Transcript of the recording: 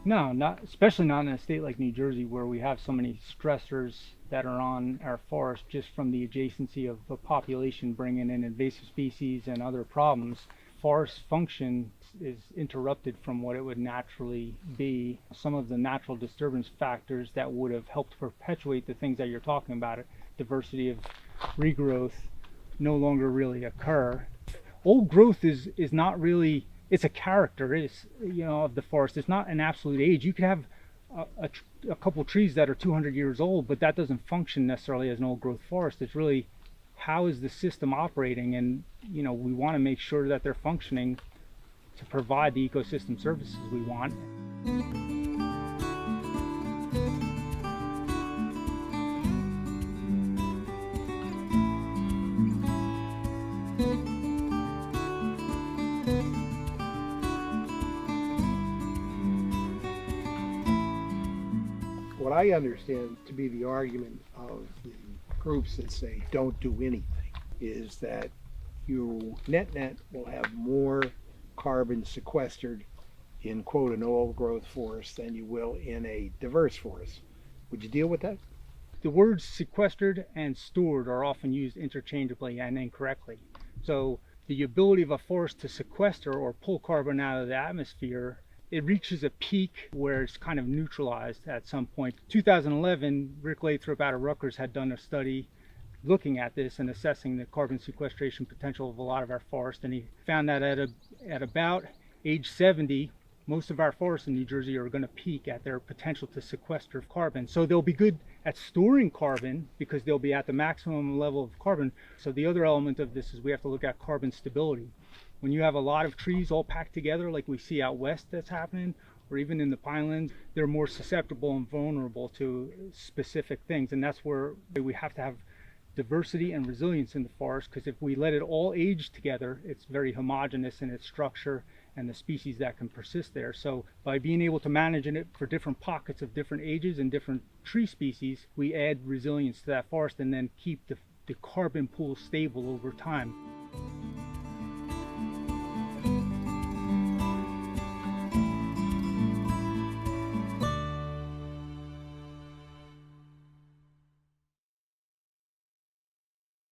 No, not especially not in a state like New Jersey where we have so many stressors that are on our forest just from the adjacency of the population bringing in invasive species and other problems. Forest function is interrupted from what it would naturally be. Some of the natural disturbance factors that would have helped perpetuate the things that you're talking about, diversity of regrowth, no longer really occur. Old growth is not really, it's a character, it's, of the forest. It's not an absolute age. You could have a couple trees that are 200 years old, but that doesn't function necessarily as an old growth forest. It's really how is the system operating, and we want to make sure that they're functioning to provide the ecosystem services we want. What I understand to be the argument of the groups that say don't do anything is that you net will have more carbon sequestered in, quote, an old growth forest than you will in a diverse forest. Would you deal with that? The words sequestered and stored are often used interchangeably and incorrectly. So the ability of a forest to sequester or pull carbon out of the atmosphere, it reaches a peak where it's kind of neutralized at some point. 2011, Rick Lathrop out of Rutgers had done a study looking at this and assessing the carbon sequestration potential of a lot of our forests, and he found that at about age 70, most of our forests in New Jersey are going to peak at their potential to sequester carbon. So they'll be good at storing carbon because they'll be at the maximum level of carbon. So the other element of this is we have to look at carbon stability. When you have a lot of trees all packed together like we see out west that's happening, or even in the pinelands, they're more susceptible and vulnerable to specific things. And that's where we have to have diversity and resilience in the forest, because if we let it all age together, it's very homogeneous in its structure and the species that can persist there. So by being able to manage it for different pockets of different ages and different tree species, we add resilience to that forest and then keep the carbon pool stable over time.